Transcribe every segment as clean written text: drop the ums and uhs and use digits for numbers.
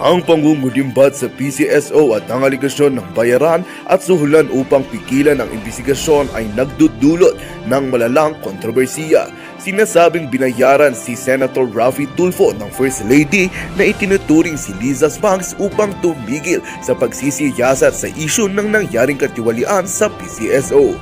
Ang pangungudimbat sa PCSO at ang aligasyon ng bayaran at suhulan upang pigilan ang imbestigasyon ay nagdudulot ng malalang kontrobersiya. Sinasabing binayaran si Senator Raffy Tulfo ng First Lady na itinuturing si Lizas Banks upang tumigil sa pagsisiyasat sa isyu ng nangyaring katiwalian sa PCSO.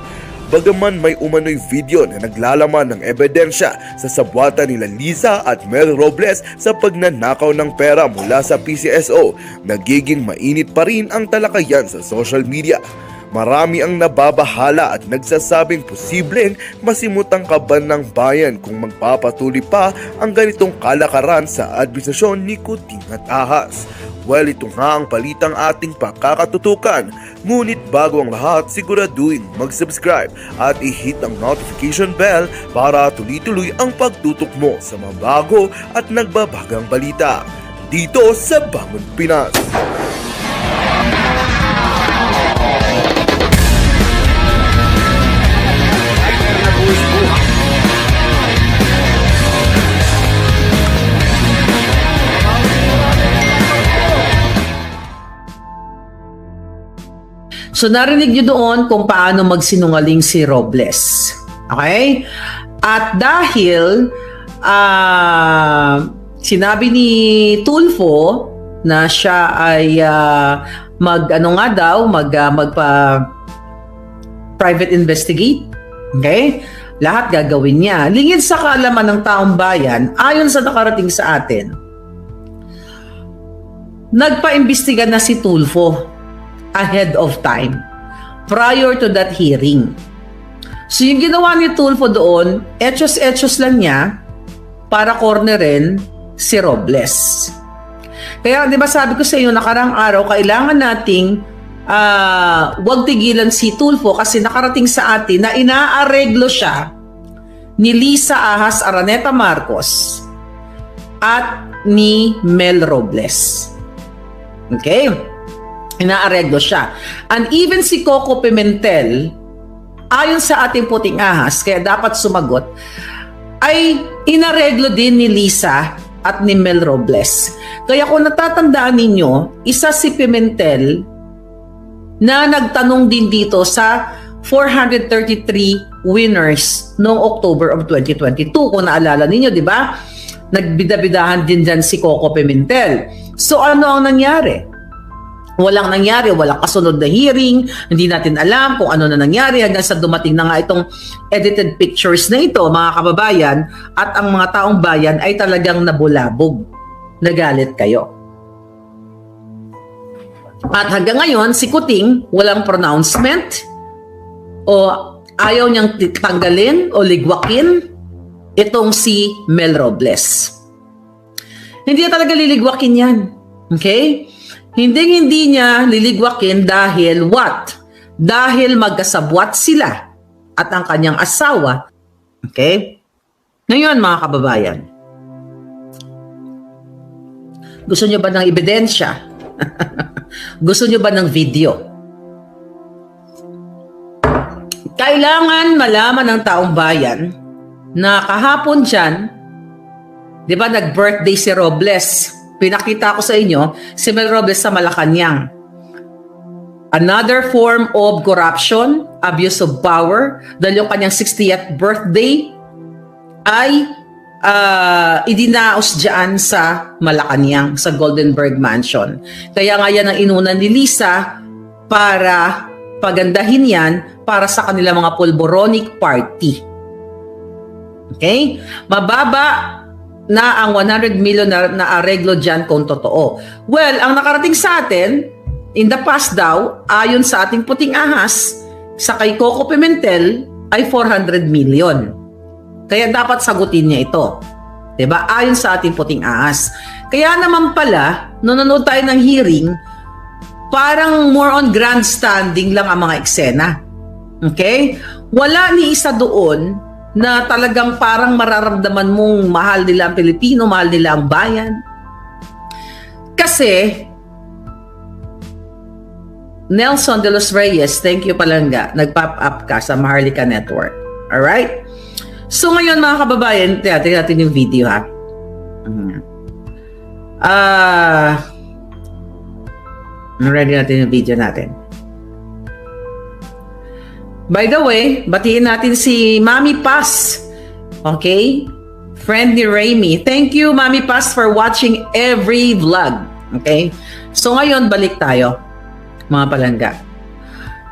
Bagaman may umano'y video na naglalaman ng ebidensya sa sabwatan nila Liza at Mel Robles sa pagnanakaw ng pera mula sa PCSO, nagiging mainit pa rin ang talakayan sa social media. Marami ang nababahala at nagsasabing posibleng masimutang kaban ng bayan kung magpapatuloy pa ang ganitong kalakaran sa administrasyon ni Kuting at Ahas. Well, ito nga ang balitang ating pakakatutukan. Ngunit bago ang lahat, siguraduhin mag-subscribe at i-hit ang notification bell para tuloy-tuloy ang pagtutok mo sa mga bago at nagbabagang balita dito sa Bangon Pinas. So narinig nyo doon kung paano magsinungaling si Robles. Okay? At dahil sinabi ni Tulfo na siya ay private investigate. Okay? Lahat gagawin niya. Lingid sa kaalaman ng taong bayan, ayon sa nakarating sa atin, nagpa-imbestiga na si Tulfo ahead of time, prior to that hearing. So yung ginawa ni Tulfo doon, etchos lang niya para cornerin si Robles. Kaya di ba sabi ko sa iyo nakarang araw, kailangan nating wag tigilan si Tulfo kasi nakarating sa atin na inaareglo siya ni Lisa Ahas Araneta Marcos at ni Mel Robles. Okay? Inaareglo siya. And even si Coco Pimentel, ayon sa ating puting ahas, kaya dapat sumagot, ay inareglo din ni Lisa at ni Mel Robles. Kaya kung natatandaan ninyo, isa si Pimentel na nagtanong din dito sa 433 winners noong October of 2022. Kung naalala ninyo, di ba? Nagbidabidahan din dyan si Coco Pimentel. So ano ang nangyari? Walang nangyari, walang kasunod na hearing, hindi natin alam kung ano na nangyari hanggang sa dumating na nga itong edited pictures na ito, mga kababayan, at ang mga taong bayan ay talagang nabulabog. Nagalit kayo. At hanggang ngayon, si Kuting walang pronouncement o ayaw niyang tanggalin o ligwakin itong si Mel Robles. Hindi talaga liligwakin yan. Okay? Hindi niya liligwakin dahil what? Dahil magkasabwat sila at ang kanyang asawa. Okay? Ngayon mga kababayan, gusto niyo ba ng ebidensya? Gusto niyo ba ng video? Kailangan malaman ng taong bayan na kahapon dyan, di ba nag-birthday si Robles? Pinakita ko sa inyo si Mel Robles sa Malacanang. Another form of corruption, abuse of power, dahil yung kanyang 60th birthday ay idinaos dyan sa Malacanang, sa Goldenberg Mansion. Kaya nga yan ang inuna ni Lisa para pagandahin yan para sa kanila mga pulboronic party. Okay? Mababa na ang 100 million na areglo dyan kung totoo. Well, ang nakarating sa atin, in the past daw, ayon sa ating puting ahas, sa kay Coco Pimentel, ay 400 million. Kaya dapat sagutin niya ito. Diba? Ayon sa ating puting ahas. Kaya naman pala, nung nanood tayo ng hearing, parang more on grandstanding lang ang mga eksena. Okay? Wala ni isa doon na talagang parang mararamdaman mong mahal nila ang Pilipino, mahal nila ang bayan. Kasi, Nelson de los Reyes, thank you palangga, nag-pop up ka sa Maharlika Network. Alright? So ngayon mga kababayan, tingnan natin yung video ha. Ready natin yung video natin. By the way, batiin natin si Mami Paz. Okay? Friend ni Raymi. Thank you, Mami Paz, for watching every vlog. Okay? So ngayon, balik tayo, mga palangga.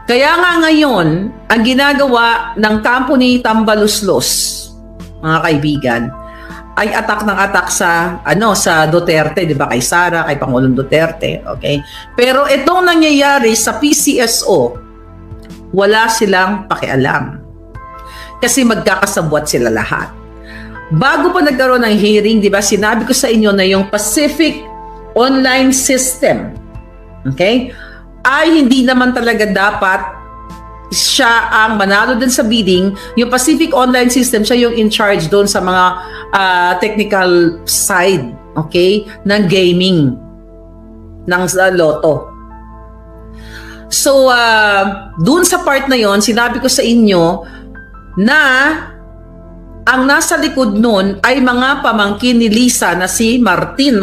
Kaya nga ngayon, ang ginagawa ng kampo ni Tambaluslos, mga kaibigan, ay attack ng attack sa sa Duterte, 'di ba? Kay Sara, kay Pangulong Duterte, okay? Pero itong nangyayari sa PCSO, wala silang pakialam. Kasi magkakasabwat sila lahat. Bago pa nagkaroon ng hearing, 'di ba? Sinabi ko sa inyo na yung Pacific Online System, okay? Ay hindi naman talaga dapat siya ang manalo din sa bidding. Yung Pacific Online System, siya yung in charge doon sa mga technical side, okay, ng gaming, ng loto. So, doon sa part na yon, sinabi ko sa inyo na ang nasa likod nun ay mga pamangkin ni Lisa na si Martin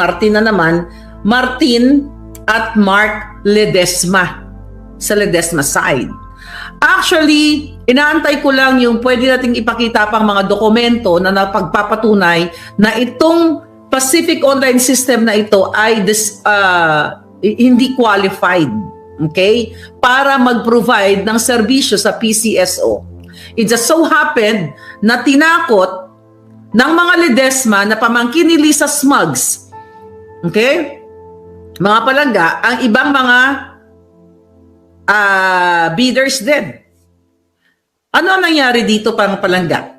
at Mark Ledesma sa Ledesma side. Actually, inaantay ko lang yung pwede nating ipakita pang mga dokumento na napagpapatunay na itong Pacific Online System na ito ay hindi qualified, okay, para mag-provide ng serbisyo sa PCSO. It just so happened na tinakot ng mga Ledesma na pamangkin ni Lisa Smugs, okay, mga palangga, ang ibang mga bidders din. Ano ang nangyari dito, pang palangga?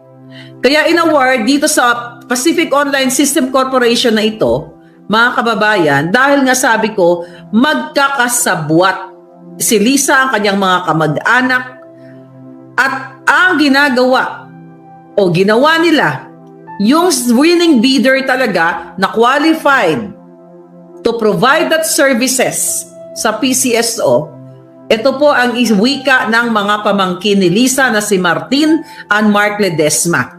Kaya in-award dito sa Pacific Online System Corporation na ito, mga kababayan, dahil nga sabi ko, magkakasabwat si Lisa, ang kanyang mga kamag-anak, at ang ginawa nila, yung winning bidder talaga na qualified to provide that services sa PCSO, ito po ang wika ng mga pamangkin ni Lisa na si Martin and Mark Ledesma.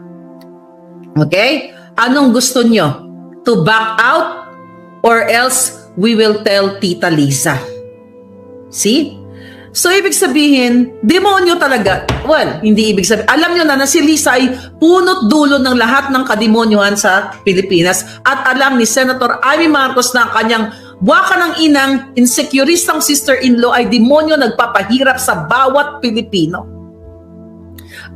Okay? Anong gusto nyo? To back out or else we will tell Tita Lisa. See? So, ibig sabihin, demonyo talaga. Well, hindi ibig sabihin. Alam nyo na si Lisa ay punot dulo ng lahat ng kademonyohan sa Pilipinas. At alam ni Senator Amy Marcos na kanyang buwaka ng inang insecuristang sister-in-law ay demonyo nagpapahirap sa bawat Pilipino.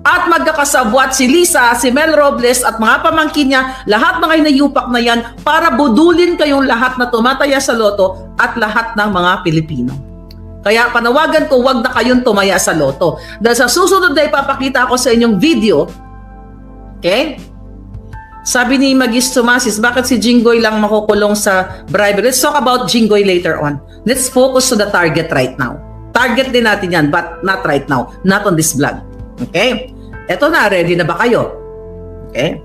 At magkakasabwat si Lisa, si Mel Robles at mga pamangkin niya, lahat mga inayupak na yan para budulin kayong lahat na tumataya sa loto at lahat ng mga Pilipino. Kaya panawagan ko, wag na kayong tumaya sa loto. Dahil sa susunod na ipapakita ko sa inyong video, okay? Sabi ni Magis Tomasis, bakit si Jinggoy lang makukulong sa bribery? Let's talk about Jinggoy later on. Let's focus on the target right now. Target din natin yan, but not right now. Not on this vlog. Okay? Eto na, ready na ba kayo? Okay?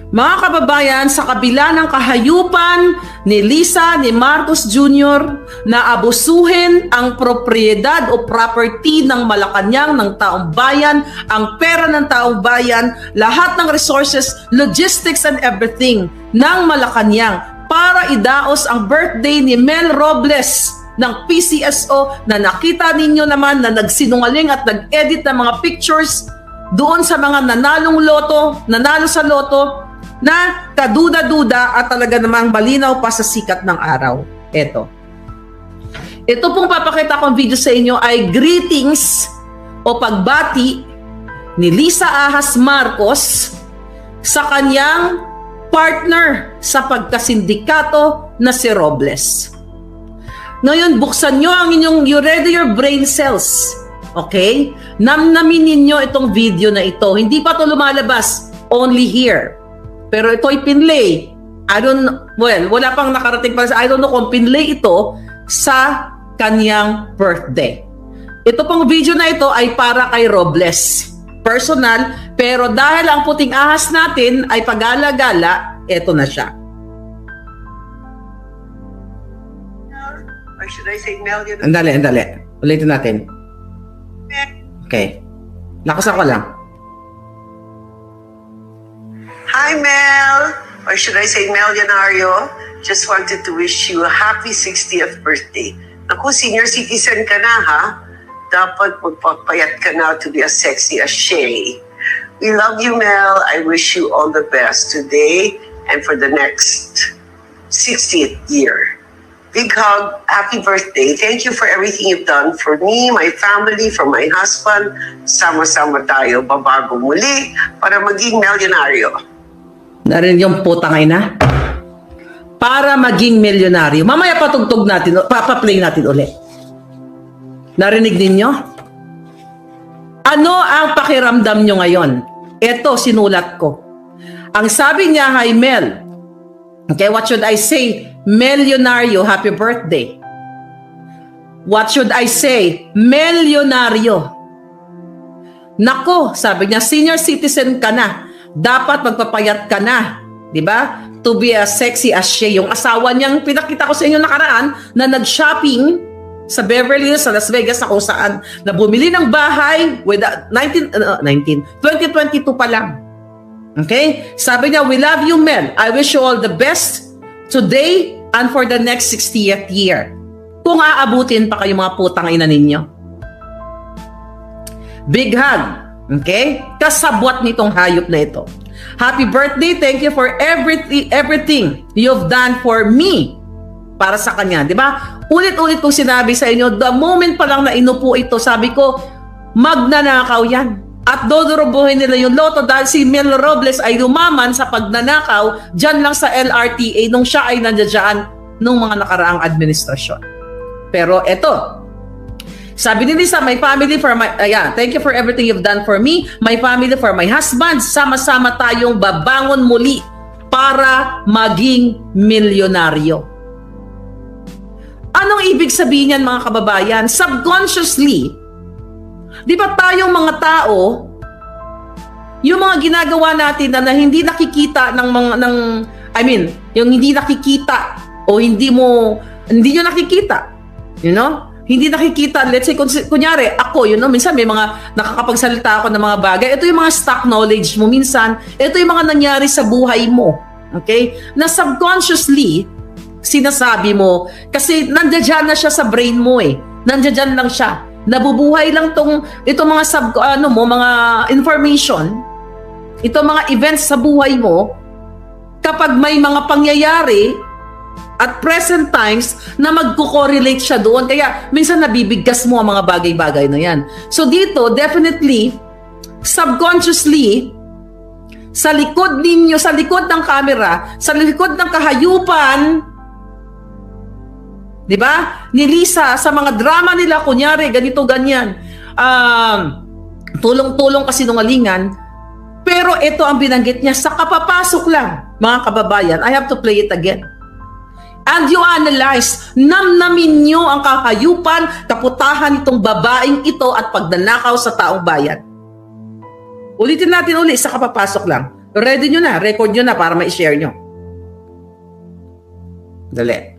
Mga kababayan, sa kabila ng kahayupan ni Lisa, ni Marcos Jr. na abusuhin ang propriedad o property ng Malacanang, ng taong bayan, ang pera ng taong bayan, lahat ng resources, logistics and everything ng Malacanang para idaos ang birthday ni Mel Robles ng PCSO na nakita ninyo naman na nagsinungaling at nag-edit ng mga pictures doon sa mga nanalo sa loto, na kaduda-duda at talaga namang malinaw pa sa sikat ng araw. Ito pong papakita kong video sa inyo ay greetings o pagbati ni Lisa Ahas Marcos sa kanyang partner sa pagkasindikato na si Robles. Ngayon, buksan nyo ang inyong, you ready your brain cells, okay? Namnamin ninyo itong video na ito. Hindi pa ito lumalabas, only here. Pero ito'y pinlay. Wala pang nakarating pa. I don't know kung pinlay ito sa kanyang birthday. Ito pong video na ito ay para kay Robles. Personal, pero dahil ang puting ahas natin ay pagala-gala, ito na siya. Or should I say million? Andali. Ulitin natin. Okay. Lakasan ko lang. Hi, Mel. Or should I say Melionario? Just wanted to wish you a happy 60th birthday. Ako, senior citizen ka na ha. Dapat magpapayat ka na to be as sexy as Shay. We love you, Mel. I wish you all the best today and for the next 60th year. Big hug. Happy birthday. Thank you for everything you've done for me, my family, for my husband. Sama-sama tayo, babago muli para maging milyonaryo. Narinig yung putang ina? Para maging milyonaryo. Mamaya patugtog natin, papaplay natin ulit. Narinig ninyo? Ano ang pakiramdam nyo ngayon? Ito, sinulat ko. Ang sabi niya, hi Mel. Okay, what should I say? Milyonaryo, happy birthday. What should I say? Milyonaryo. Nako, sabi niya, senior citizen ka na. Dapat magpapayat ka na. Diba? To be as sexy as Shay. Yung asawa niyang pinakita ko sa inyo nakaraan na nag-shopping sa Beverly Hills, sa Las Vegas, na kung saan na bumili ng bahay with 2022 pa lang. Okay? Sabi niya, we love you, Mel. I wish you all the best today and for the next 60th year. Kung aabutin pa kayo mga putang ina ninyo. Big hug. Okay? Kasabwat nitong hayop na ito. Happy birthday. Thank you for everything you've done for me. Para sa kanya. Diba? Ulit-ulit kong sinabi sa inyo, the moment pa lang na inupo ito, sabi ko, magnanakaw yan. At dodorobohin nila yung loto dahil si Mel Robles ay lumaman sa pagnanakaw dyan lang sa LRTA nung siya ay nandiyan nung mga nakaraang administrasyon. Pero eto, sabi ni Lisa, my family for my, thank you for everything you've done for me, my family for my husband, sama-sama tayong babangon muli para maging milyonaryo. Anong ibig sabihin yan mga kababayan? Subconsciously, di ba tayong mga tao, yung mga ginagawa natin na hindi nakikita yung hindi nakikita o hindi nyo nakikita, hindi nakikita, let's say, kunyari, ako, minsan may mga nakakapagsalita ako ng mga bagay, ito yung mga stock knowledge mo, minsan, ito yung mga nangyari sa buhay mo, okay? Na subconsciously, sinasabi mo, kasi nandiyan na siya sa brain mo nandiyan lang siya. Nabubuhay lang itong mga mga information, itong mga events sa buhay mo, kapag may mga pangyayari at present times na magko-correlate siya doon. Kaya minsan nabibigkas mo ang mga bagay-bagay na yan. So dito, definitely, subconsciously, sa likod ninyo, sa likod ng camera, sa likod ng kahayupan, di ba? Ni Lisa, sa mga drama nila, kunyari, ganito, ganyan. Tulong-tulong kasi nungalingan. Pero ito ang binanggit niya, sa kapapasok lang, mga kababayan, I have to play it again. And you analyze, namnamin nyo ang kakayupan, kaputahan itong babaeng ito at pagnanakaw sa taong bayan. Ulitin natin ulit, sa kapapasok lang. Ready nyo na, record nyo na para ma-share nyo. Dali.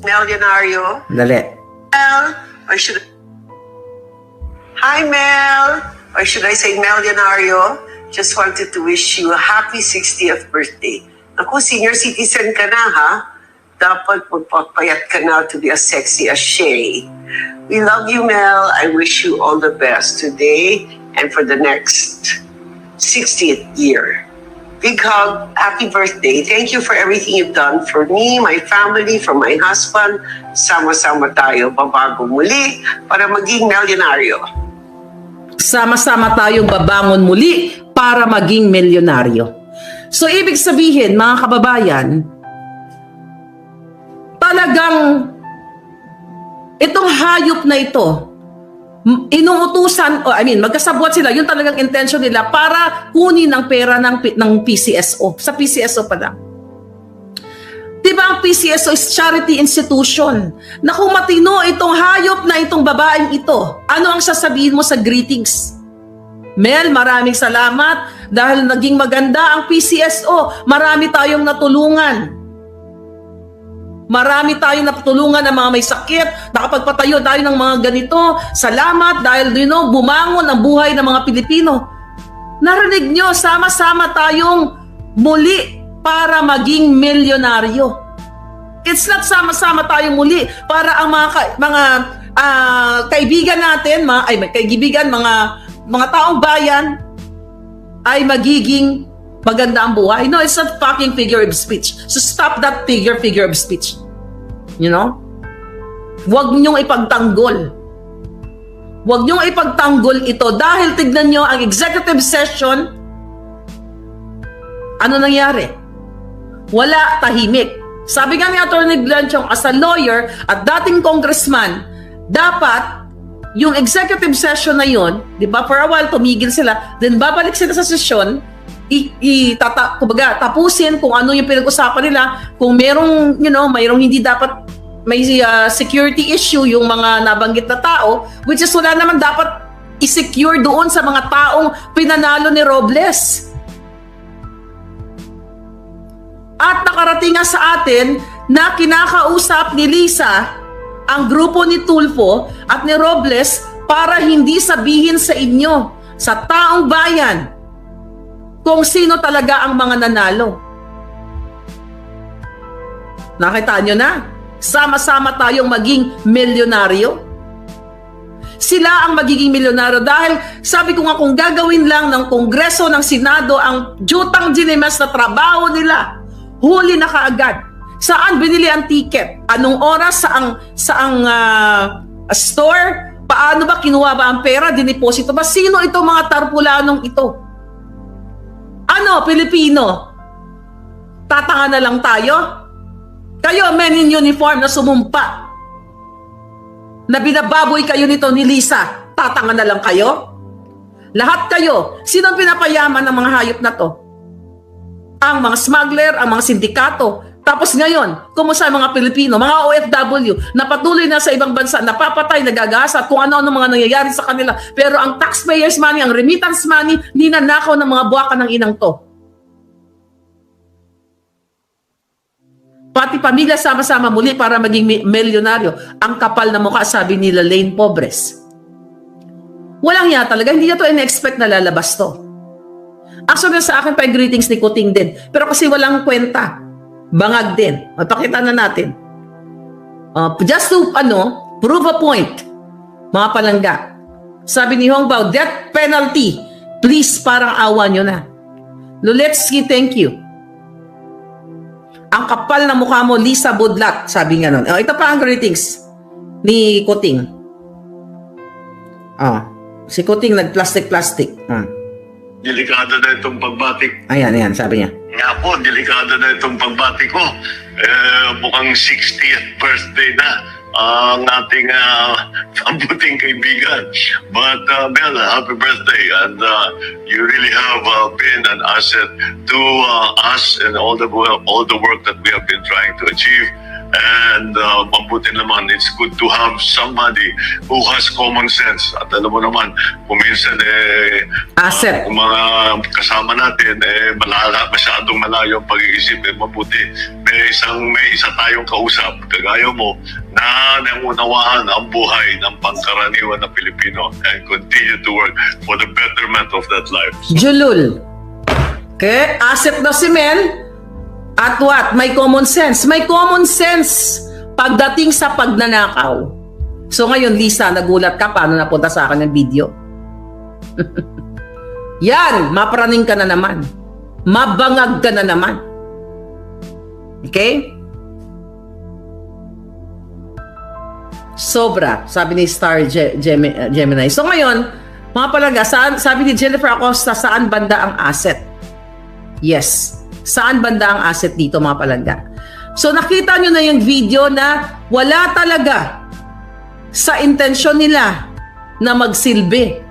Milyonaryo. Dali. Mel, or should Hi, Mel. Or should I say Milyonaryo? Just wanted to wish you a happy 60th birthday. Ako, senior citizen ka na ha. Dapat magpapayat ka na to be as sexy as Shay. We love you, Mel. I wish you all the best today and for the next 60th year. Big hug. Happy birthday. Thank you for everything you've done for me, my family, for my husband. Sama-sama tayo, babago muli para maging milyonaryo. Sama-sama tayong babangon muli para maging milyonaryo. So, ibig sabihin, mga kababayan, talagang itong hayop na ito, inuutusan, magkasabwat sila, yun talagang intention nila para kunin ang pera ng PCSO. Sa PCSO pa lang. Diba ang PCSO is charity institution? Na kung matino itong hayop na itong babaeng ito, ano ang sasabihin mo sa greetings? Mel, maraming salamat dahil naging maganda ang PCSO. Marami tayong natulungan. Marami tayong natulungan ng mga may sakit, nakapagpatayo tayo ng mga ganito. Salamat dahil bumangon ang buhay ng mga Pilipino. Narinig nyo, sama-sama tayong muli para maging milyonaryo. It's not sama-sama tayo muli para ang mga kaibigan natin, mga taong bayan ay magiging maganda ang buhay. No, it's not fucking figure of speech. So stop that figure of speech. You know? Huwag niyong ipagtanggol. Huwag niyong ipagtanggol ito dahil tignan niyo ang executive session. Ano nangyari? Wala, tahimik. Sabi nga ni Atty. Blanchong, as a lawyer at dating congressman, dapat yung executive session na yun, di ba, for a while tumigil sila, then babalik sila sa session, tapusin kung ano yung pinag-usapan nila, kung merong, mayroong hindi dapat, may security issue yung mga nabanggit na tao, which is wala naman dapat i-secure doon sa mga taong pinanalo ni Robles. At nakarating nga sa atin na kinakausap ni Lisa ang grupo ni Tulfo at ni Robles para hindi sabihin sa inyo, sa taong bayan, kung sino talaga ang mga nanalo. Nakita nyo na? Sama-sama tayong maging milyonaryo. Sila ang magiging milyonaryo dahil sabi ko nga kung gagawin lang ng Kongreso, ng Senado ang jutang ginimes na trabaho nila, huli na kaagad. Saan binili ang ticket? Anong oras? Saang store? Paano ba kinuha ba ang pera? Dineposito ba? Sino ito mga tarpulanong ito? Ano, Pilipino? Tatanga na lang tayo? Kayo, men in uniform na sumumpa, na binababoy kayo nito ni Lisa, tatanga na lang kayo? Lahat kayo, sino ang pinapayaman ng mga hayop na to? Ang mga smuggler, ang mga sindikato. Tapos ngayon, kumusta ang mga Pilipino, mga OFW, na patuloy na sa ibang bansa, napapatay, nagagasa, at kung ano-ano mga nangyayari sa kanila. Pero ang taxpayers money, ang remittance money, ninanakaw ng mga buwakan ng inang to. Pati pamilya sama-sama muli para maging milyonaryo. Ang kapal na mukha, sabi nila Lane Pobres. Walang hiya talaga, hindi niya to in-expect na lalabas to. Actually, sa akin pa yung greetings ni Kuting din. Pero kasi walang kwenta. Bangag din. Mapakita na natin. Just to, prove a point. Mga palangga. Sabi ni Hong Bao, death penalty. Please, parang awa nyo na. Luletsky, thank you. Ang kapal na mukha mo, Lisa Budlat. Sabi nga nun. Ito pa ang greetings ni Kuting. Si Kuting nag-plastic-plastic. Delikado na itong pagbati. Ayan, sabi niya. Nga po, delikado na itong pagbati ko. Mukhang 60th birthday na ang ating ambuting kaibigan. But, Mel, happy birthday. And you really have been an asset to us and all the work that we have been trying to achieve. And mabuti naman, it's good to have somebody who has common sense. At alam mo naman, kung minsan asset. Kung mga kasama natin, masyadong malayo ang pag-iisip, mabuti. May isa tayong kausap, kagaya mo, na nangunawaan ang buhay ng pangkaraniwan na Pilipino and continue to work for the betterment of that life. Julul. Okay, asset na si Mel. At what? May common sense. May common sense pagdating sa pagnanakaw. So ngayon, Lisa, nagulat ka paano napunta sa akin ng video. Yan, mapraning ka na naman. Mabangag ka na naman. Okay? Sobra, sabi ni Star Gemini. So ngayon, mga palaga, sabi ni Jennifer Acosta, saan banda ang asset? Yes. Saan banda ang asset dito, mga palangga? So nakita nyo na yung video na wala talaga sa intensyon nila na magsilbi.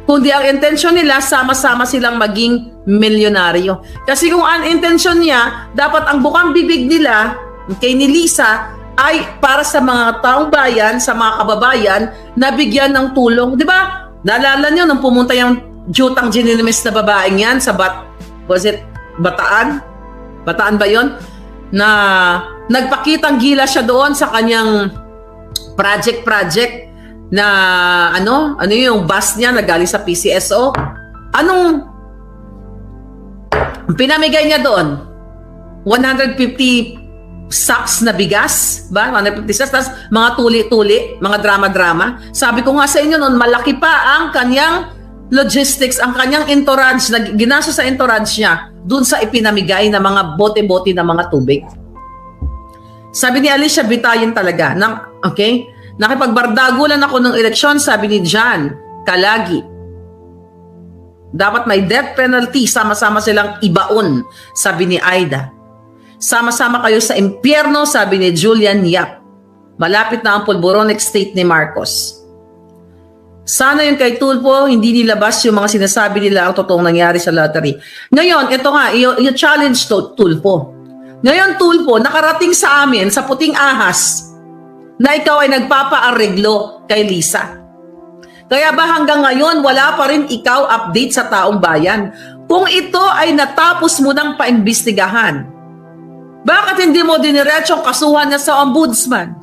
Kundi ang intensyon nila, sama-sama silang maging milyonaryo. Kasi kung ang intensyon niya, dapat ang bukang bibig nila, kay ni Lisa, ay para sa mga taong bayan, sa mga kababayan, na bigyan ng tulong. Di ba? Naalala nyo nung pumunta yung jutang gininimis na babaeng yan sa Bataan? Bataan ba yon? Na nagpakitang gila siya doon sa kanyang project na ano yung bus niya na galing sa PCSO. Anong pinamigay niya doon? 150 sacks na bigas, ba? 156, tapos mga tuli-tuli, mga drama-drama. Sabi ko nga sa inyo noon, malaki pa ang kanyang logistics, ang kanyang entourage, na ginastos sa entourage niya dun sa ipinamigay na mga bote-bote na mga tubig. Sabi ni Alicia, bitayin talaga. Okay? Nakipagbardagulan ako ng eleksyon, sabi ni John Kalagi. Dapat may death penalty, sama-sama silang ibaon, sabi ni Aida. Sama-sama kayo sa impyerno, sabi ni Julian Yap. Malapit na ang Pulboronic State ni Marcos. Sana yung kay Tulfo, hindi nilabas yung mga sinasabi nila ang totoong nangyari sa lottery. Ngayon, ito nga, i-challenge to Tulfo. Ngayon, Tulfo, nakarating sa amin sa Puting Ahas na ikaw ay nagpapa-areglo kay Lisa. Kaya ba hanggang ngayon, wala pa rin ikaw update sa taong bayan? Kung ito ay natapos mo ng paimbestigahan, bakit hindi mo diniretsyong kasuhan na sa ombudsman?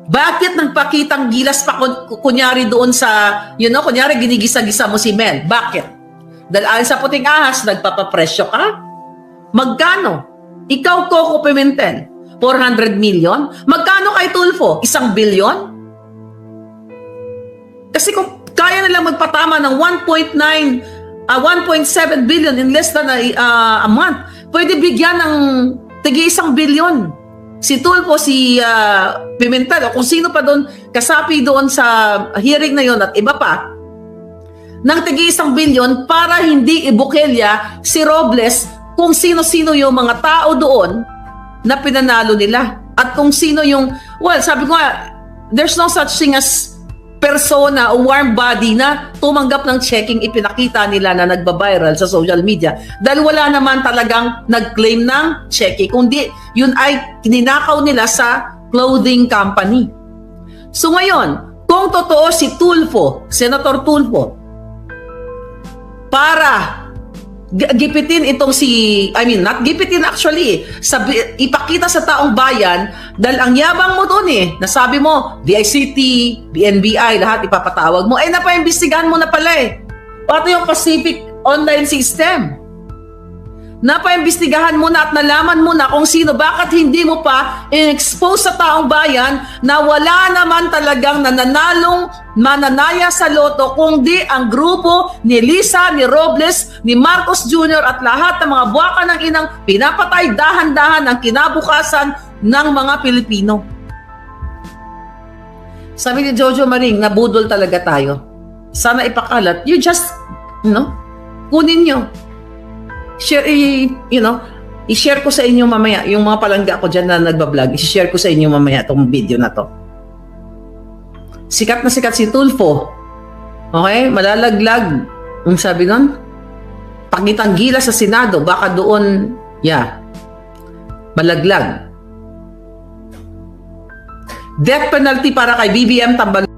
Bakit nagpakitang gilas pa kunyari doon sa, kunyari ginigisa-gisa mo si Mel? Bakit? Dahil ayon sa Puting Ahas, nagpapapresyo ka? Magkano? Ikaw, Coco Pimentel, 400 million? Magkano kay Tulfo? 1 billion? Kasi kung kaya nilang magpatama ng 1.7 billion in less than a month, pwede bigyan ng tigi 1 billion. Si Tulfo, si Pimentel, o kung sino pa doon, kasapi doon sa hearing na yon at iba pa, ng tigi 1 billion para hindi ibukelya si Robles kung sino-sino yung mga tao doon na pinanalo nila. At kung sino yung, sabi ko nga, there's no such thing as persona o warm body na tumanggap ng checking ipinakita nila na nagba-viral sa social media dahil wala naman talagang nag-claim ng checking, kundi yun ay ninakaw nila sa clothing company. So ngayon, kung totoo si Tulfo, Senator Tulfo, para gipitin itong not gipitin actually, ipakita sa taong bayan dahil ang yabang mo doon nasabi mo, DICT, BNBI, lahat ipapatawag mo, napaimbestigahan mo na pala Pati yung Pacific Online System. Napaimbestigahan mo na at nalaman mo na kung sino, bakit hindi mo pa in-expose sa taong bayan na wala naman talagang nananalong mananaya sa loto kundi ang grupo ni Lisa, ni Robles, ni Marcos Jr. at lahat ng mga buwaka ng inang pinapatay dahan-dahan ang kinabukasan ng mga Pilipino. Sabi ni Jojo Maring, nabudol talaga tayo. Sana ipakalat. You just, kunin nyo. Share, i-share ko sa inyo mamaya yung mga palangga ko dyan na nagbablog. I-share ko sa inyo mamaya itong video na to. Sikat na sikat si Tulfo. Okay? Malalaglag. Ang sabi nun? Pakitang gila sa Senado. Baka doon, malaglag. Death penalty para kay BBM Tambal.